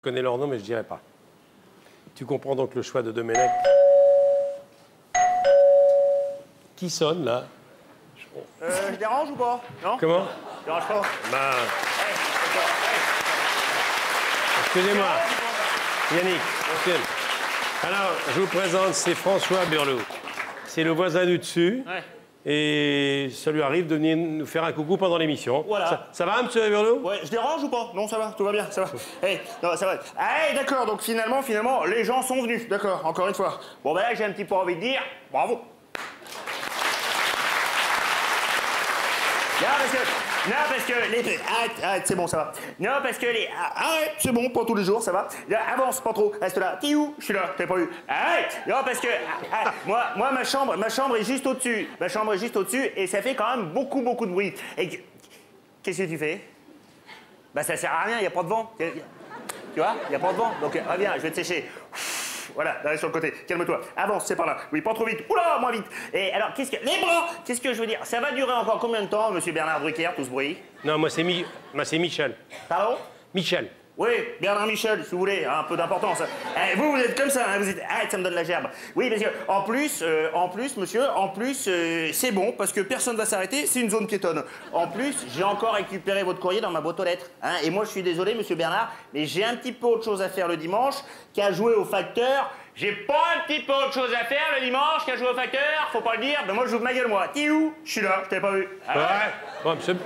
Je connais leur nom, mais je dirai pas. Tu comprends donc le choix de Domenech. Qui sonne, là? Je dérange ou pas? Non? Comment? Je dérange pas? Ben... Excusez-moi. Yannick. Alors, je vous présente, c'est François Burlot. C'est le voisin du dessus. Ouais. Et ça lui arrive de venir nous faire un coucou pendant l'émission. Voilà. Ça va, monsieur Burlot? Ouais, je dérange ou pas? Non, ça va, tout va bien, ça va. Non, ça va. Ah, d'accord, donc finalement, les gens sont venus. D'accord, encore une fois. Bon, ben là, j'ai un petit peu envie de dire bravo. Non, parce que les... Arrête, c'est bon, ça va. Non, parce que les... Arrête, c'est bon, pas tous les jours, ça va. Là, avance, pas trop, reste là. T'es où? Je suis là, t'es pas eu. Arrête. Non, parce que... Moi, ma chambre est juste au-dessus. Ma chambre est juste au-dessus et ça fait quand même beaucoup de bruit. Et qu'est-ce que tu fais? Bah, ça sert à rien, il n'y a pas de vent. Tu vois? Il n'y a pas de vent. Donc, reviens, je vais te sécher. Voilà, d'aller sur le côté. Calme-toi. Avance, c'est par là. Oui, pas trop vite. Oula, moins vite. Et alors, qu'est-ce que... Les bras! Qu'est-ce que je veux dire? Ça va durer encore combien de temps, monsieur Bernard Drucker, tout ce bruit? Non, moi, c'est Michel. Pardon? Michel. Oui, Bernard Michel, si vous voulez, un peu d'importance. Vous êtes comme ça, hein, vous êtes... Arrête, ça me donne la gerbe. Oui, parce que, en plus, monsieur, c'est bon, parce que personne va s'arrêter, c'est une zone piétonne. En plus, j'ai encore récupéré votre courrier dans ma boîte aux lettres. Hein, et moi, je suis désolé, monsieur Bernard, mais j'ai un petit peu autre chose à faire le dimanche qu'à jouer au facteur. J'ai pas un petit peu autre chose à faire le dimanche qu'à jouer au facteur, faut pas le dire. Ben moi, je joue ma gueule, moi. T'es où? Je suis là, je t'avais pas vu. Ouais. Bon, monsieur...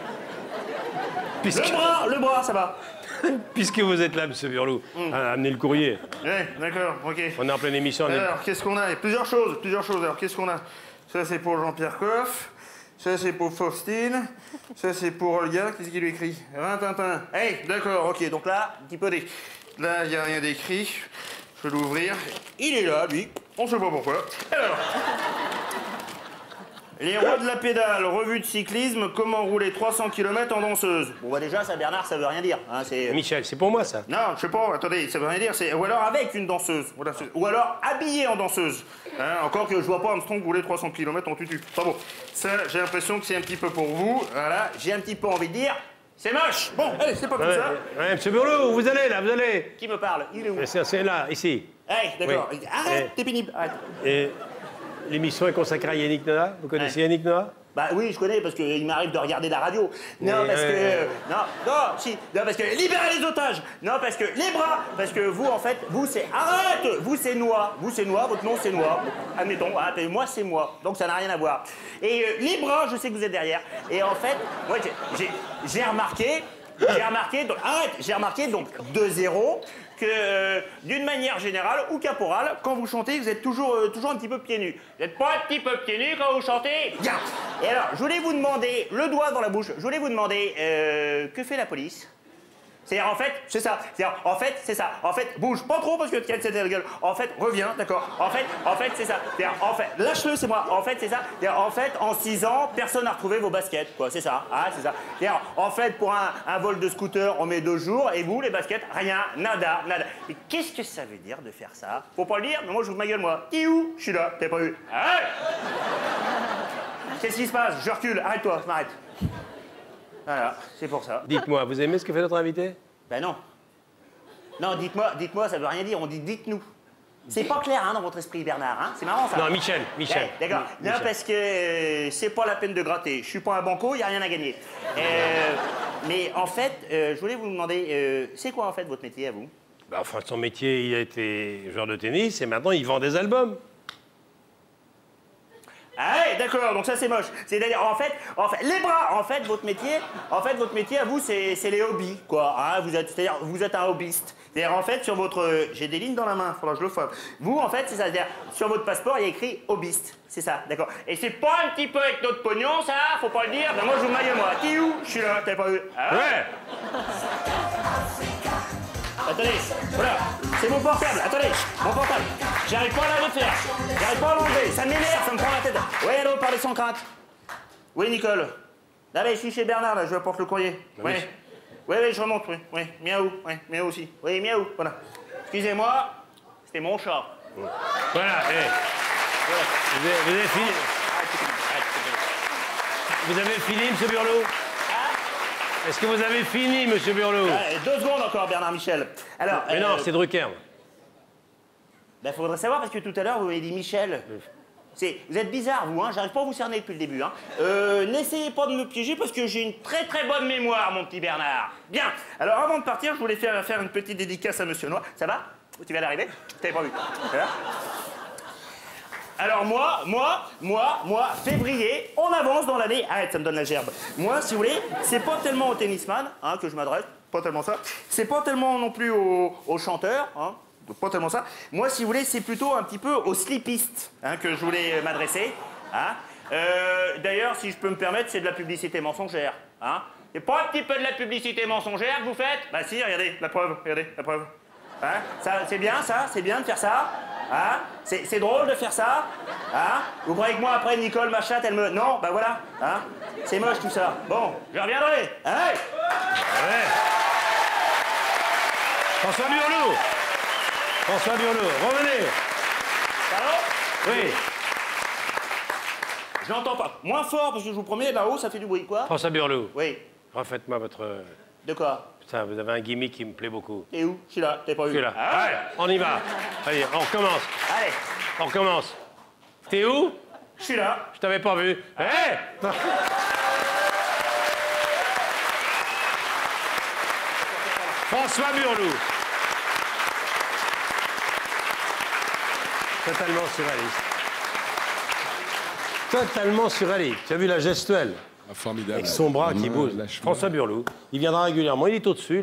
Le bras, ça va. Puisque vous êtes là, monsieur Burlot, amenez le courrier. Ouais, d'accord, ok. On est en pleine émission. Alors, qu'est-ce qu'on a? Il y a plusieurs choses. Alors, qu'est-ce qu'on a? Ça, c'est pour Jean-Pierre Coff. Ça, c'est pour Faustine. Ça, c'est pour Olga. Qu'est-ce qu'il lui écrit? Rintintin. Hey, d'accord, ok. Donc là, un petit peu d'écrit. Là, il n'y a rien d'écrit. Je vais l'ouvrir. Il est là, lui. On sait pas pourquoi. Alors... Les rois de la pédale, revue de cyclisme, comment rouler 300 km en danseuse. Bon, bah déjà, ça, Bernard, ça veut rien dire. Hein, Michel, c'est pour moi, ça. Non, je sais pas, attendez, ça veut rien dire. Ou alors avec une danseuse. Voilà, ou alors habillé en danseuse. Hein, encore que je vois pas Armstrong rouler 300 km en tutu. Enfin bon, ça, j'ai l'impression que c'est un petit peu pour vous. Voilà, j'ai un petit peu envie de dire... C'est moche. Bon, allez, c'est pas comme ça. Ouais, monsieur Burlot, vous allez, là, vous allez. Qui me parle? Il est où? C'est là, ici. Hey, d'accord. Oui. Arrête, t'es pénible, arrête. Et l'émission est consacrée à Yannick Noah. Vous connaissez Yannick Noah? Bah oui, je connais, parce qu'il m'arrive de regarder la radio. Non, parce que... Non, parce que... Libérez les otages. Non, parce que... Les bras. Parce que vous, en fait, vous, c'est... Arrête. Vous, c'est Noah. Vous, c'est Noah. Votre nom, c'est Noah. Admettons. Moi, c'est moi. Donc, ça n'a rien à voir. Et les bras, je sais que vous êtes derrière. Et en fait, moi, j'ai remarqué... J'ai remarqué, donc, 2-0... que d'une manière générale ou caporale, quand vous chantez, vous êtes toujours un petit peu pieds nus. Vous n'êtes pas un petit peu pieds nus quand vous chantez? Bien. Et alors, je voulais vous demander, le doigt dans la bouche, je voulais vous demander, que fait la police? C'est-à-dire, en fait, c'est ça. C'est-à-dire, en fait, c'est ça. En fait, bouge pas trop parce que tu as cette gueule. En fait, reviens, d'accord. En fait, c'est ça. C'est-à-dire, en fait, lâche-le, c'est moi. En fait, c'est ça. C'est-à-dire, en fait, en 6 ans, personne n'a retrouvé vos baskets, quoi. C'est ça. Ah, c'est ça. C'est-à-dire, en fait, pour un vol de scooter, on met 2 jours, et vous, les baskets, rien, nada. Et qu'est-ce que ça veut dire de faire ça? Faut pas le dire, mais moi, je vous ma gueule, moi. T'es où? Je suis là, t'es pas vu. Arrête. Qu'est-ce qui se passe? Je recule, arrête-toi, je m'arrête. Voilà, c'est pour ça. Dites-moi, vous aimez ce que fait notre invité? Ben non. Non, dites-moi, ça veut rien dire, on dit dites-nous. C'est pas clair, hein, dans votre esprit, Bernard, hein? C'est marrant, ça. Non, Michel. D'accord. Non, parce que c'est pas la peine de gratter. Je suis pas un banco, y a rien à gagner. Mais en fait, je voulais vous demander, c'est quoi, en fait, votre métier, à vous? Bah, enfin, son métier, il a été joueur de tennis, et maintenant, il vend des albums. Ah ouais, d'accord, donc ça c'est moche. C'est-à-dire, en fait, les bras, en fait, votre métier à vous, c'est les hobbies, quoi. Hein, c'est-à-dire, vous êtes un hobbyiste. C'est-à-dire, en fait, sur votre... J'ai des lignes dans la main, faudra que je le fasse. Vous, en fait, c'est ça. C'est-à-dire, sur votre passeport, il y a écrit hobbyiste. C'est ça, d'accord. Et c'est pas un petit peu avec notre pognon, ça? Faut pas le dire. Ben moi, je vous maille, moi. T'es où? Je suis là, t'avais pas vu. Ah ouais. Attendez, voilà, c'est mon portable, attendez, mon portable. J'arrive pas à le faire, j'arrive pas à l'enlever, ça m'énerve, ça me prend la tête. Oui, allô, parlez sans crainte. Oui, Nicole. Là, je suis chez Bernard, là, je apporte le courrier. Oui. Oui, je remonte, oui. Miaou, oui, miaou aussi. Oui, miaou, voilà. Excusez-moi, c'était mon chat. Voilà, voilà. Vous avez fini. Vous avez fini, monsieur Burlot? Est-ce que vous avez fini, monsieur Burlot? 2 secondes encore, Bernard Michel. Alors, Mais non, c'est Drucker. Ben, faudrait savoir, parce que tout à l'heure, vous m'avez dit Michel. Vous êtes bizarre, vous, hein. J'arrive pas à vous cerner depuis le début, hein. N'essayez pas de me piéger, parce que j'ai une très très bonne mémoire, mon petit Bernard. Bien. Alors, avant de partir, je voulais faire une petite dédicace à Monsieur Noir. Ça va? Tu viens d'arriver? T'avais pas vu. Voilà. Alors moi, février, on avance dans l'année. Arrête, ça me donne la gerbe. Moi, si vous voulez, c'est pas tellement au tennisman hein, que je m'adresse, pas tellement ça. C'est pas tellement non plus au chanteur, hein, pas tellement ça. Moi, si vous voulez, c'est plutôt un petit peu aux slipistes hein, que je voulais m'adresser. Hein. D'ailleurs, si je peux me permettre, c'est de la publicité mensongère. Hein. C'est pas un petit peu de la publicité mensongère que vous faites? Bah si, regardez, la preuve, regardez, la preuve. Hein, c'est bien ça? C'est bien de faire ça? Hein? C'est drôle de faire ça? Hein? Vous croyez que moi, après, Nicole, ma chatte, elle me... Non, bah voilà. Hein? C'est moche tout ça. Bon, je reviendrai. Hein? Ouais. François Burlot. François Burlot, revenez. Pardon? Oui. Je n'entends pas. Moins fort, parce que je vous promets, là-haut, ça fait du bruit, quoi. François Burlot. Oui. Refaites-moi votre... De quoi? Ça, vous avez un gimmick qui me plaît beaucoup. Et où? Je suis là, t'es pas vu. Je suis là. Ah, Allez, on y va. Allez, on recommence. allez, On recommence. T'es où? je suis là. Je t'avais pas vu. Hé! François Burlot. Totalement surréaliste. Totalement surréaliste. Tu as vu la gestuelle? Formidable. Avec son bras qui bouge. François Burlot. Il viendra régulièrement. Il est au-dessus.